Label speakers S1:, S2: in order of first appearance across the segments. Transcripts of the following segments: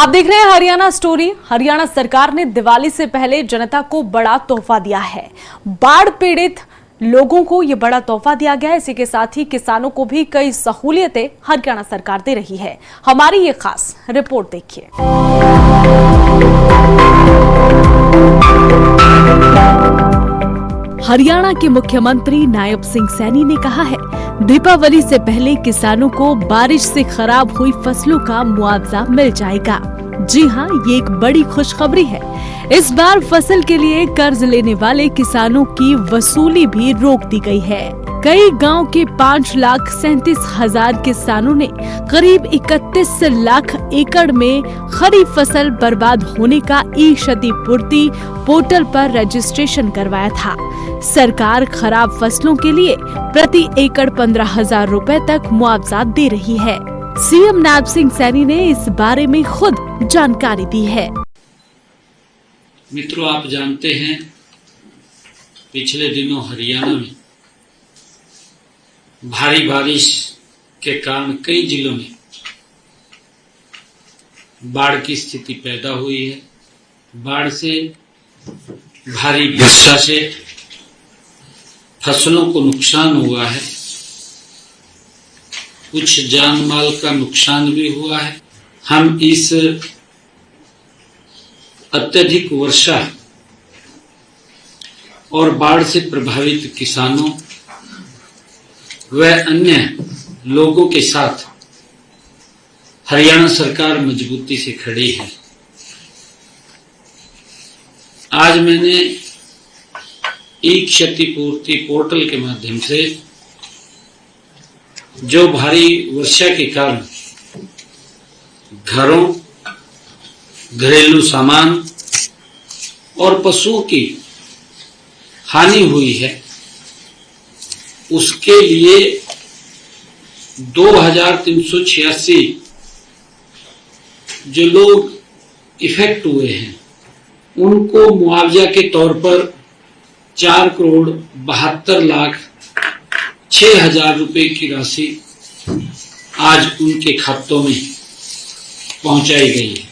S1: आप देख रहे हैं हरियाणा स्टोरी। हरियाणा सरकार ने दिवाली से पहले जनता को बड़ा तोहफा दिया है। बाढ़ पीड़ित लोगों को यह बड़ा तोहफा दिया गया है। इसी के साथ ही किसानों को भी कई सहूलियतें हरियाणा सरकार दे रही है। हमारी ये खास रिपोर्ट देखिए। हरियाणा के मुख्यमंत्री नायब सिंह सैनी ने कहा है, दीपावली से पहले किसानों को बारिश से खराब हुई फसलों का मुआवजा मिल जाएगा। जी हां, ये एक बड़ी खुशखबरी है। इस बार फसल के लिए कर्ज लेने वाले किसानों की वसूली भी रोक दी गई है। कई गांव के 5,37,000 किसानों ने करीब 31 लाख एकड़ में खरीफ फसल बर्बाद होने का ई क्षतिपूर्ति पोर्टल पर रजिस्ट्रेशन करवाया था। सरकार खराब फसलों के लिए प्रति एकड़ 15,000 रुपए तक मुआवजा दे रही है। सीएम नायब सिंह सैनी ने इस बारे में खुद जानकारी दी है।
S2: मित्रों, आप जानते हैं पिछले दिनों हरियाणा में भारी बारिश के कारण कई जिलों में बाढ़ की स्थिति पैदा हुई है। बाढ़ से, भारी वर्षा से फसलों को नुकसान हुआ है, कुछ जान माल का नुकसान भी हुआ है। हम इस अत्यधिक वर्षा और बाढ़ से प्रभावित किसानों व अन्य लोगों के साथ हरियाणा सरकार मजबूती से खड़ी है। आज मैंने ई क्षतिपूर्ति पोर्टल के माध्यम से जो भारी वर्षा के कारण घरों, घरेलू सामान और पशुओं की हानि हुई है, उसके लिए 2,386 जो लोग इफेक्ट हुए हैं उनको मुआवजा के तौर पर 4,72,06,000 रुपए की राशि आज उनके खातों में पहुंचाई गई है।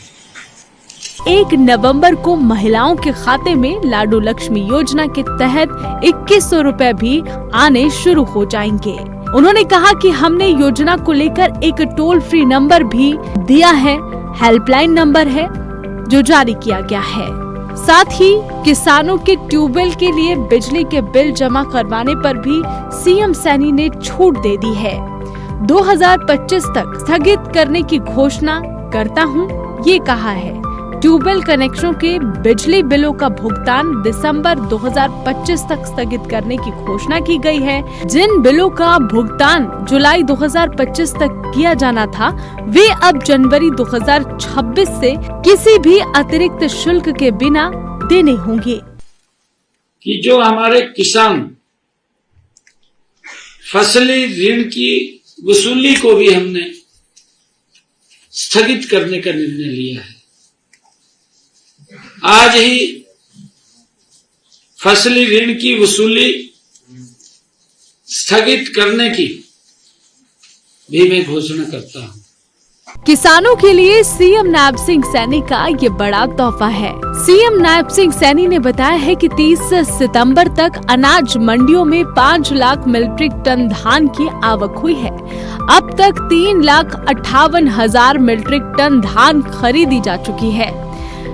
S1: 1 नवंबर को महिलाओं के खाते में लाडू लक्ष्मी योजना के तहत 2100 रुपए भी आने शुरू हो जाएंगे। उन्होंने कहा कि हमने योजना को लेकर एक टोल फ्री नंबर भी दिया है, हेल्पलाइन नंबर है जो जारी किया गया है। साथ ही किसानों के ट्यूबवेल के लिए बिजली के बिल जमा करवाने पर भी सीएम सैनी ने छूट दे दी है। 2025 तक स्थगित करने की घोषणा करता हूं, ये कहा है। ट्यूबवेल कनेक्शनों के बिजली बिलों का भुगतान दिसंबर 2025 तक स्थगित करने की घोषणा की गई है। जिन बिलों का भुगतान जुलाई 2025 तक किया जाना था, वे अब जनवरी 2026 से किसी भी अतिरिक्त शुल्क के बिना देने होंगे।
S2: कि जो हमारे किसान फसली ऋण की वसूली को भी हमने स्थगित करने का निर्णय लिया है। आज ही फसली ऋण की वसूली स्थगित करने की भी मैं घोषणा करता हूं।
S1: किसानों के लिए सीएम नायब सिंह सैनी का ये बड़ा तोहफा है। सीएम नायब सिंह सैनी ने बताया है कि 30 सितंबर तक अनाज मंडियों में 5 लाख मीट्रिक टन धान की आवक हुई है। अब तक 3,58,000 मीट्रिक टन धान खरीदी जा चुकी है।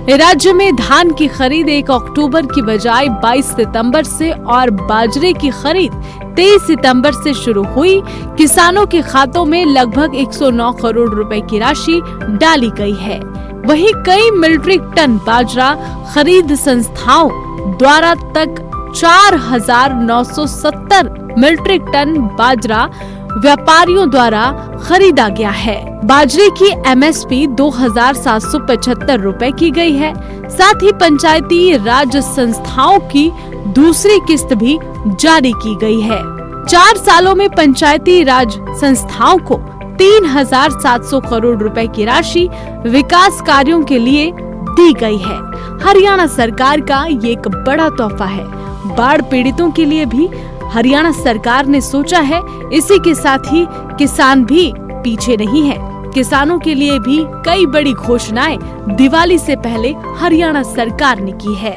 S1: राज्य में धान की खरीद 1 अक्टूबर की बजाय 22 सितंबर से और बाजरे की खरीद 23 सितंबर से शुरू हुई। किसानों के खातों में लगभग 109 करोड़ रुपए की राशि डाली गई है। वहीं कई मीट्रिक टन बाजरा खरीद संस्थाओं द्वारा तक 4,970 मीट्रिक टन बाजरा व्यापारियों द्वारा खरीदा गया है। बाजरे की एमएसपी 2,775 रुपए की गई है। साथ ही पंचायती राज संस्थाओं की दूसरी किस्त भी जारी की गई है। 4 सालों में पंचायती राज संस्थाओं को 3,700 करोड़ रुपए की राशि विकास कार्यों के लिए दी गई है। हरियाणा सरकार का ये एक बड़ा तोहफा है। बाढ़ पीड़ितों के लिए भी हरियाणा सरकार ने सोचा है। इसी के साथ ही किसान भी पीछे नहीं है। किसानों के लिए भी कई बड़ी घोषणाएं दिवाली से पहले हरियाणा सरकार ने की है।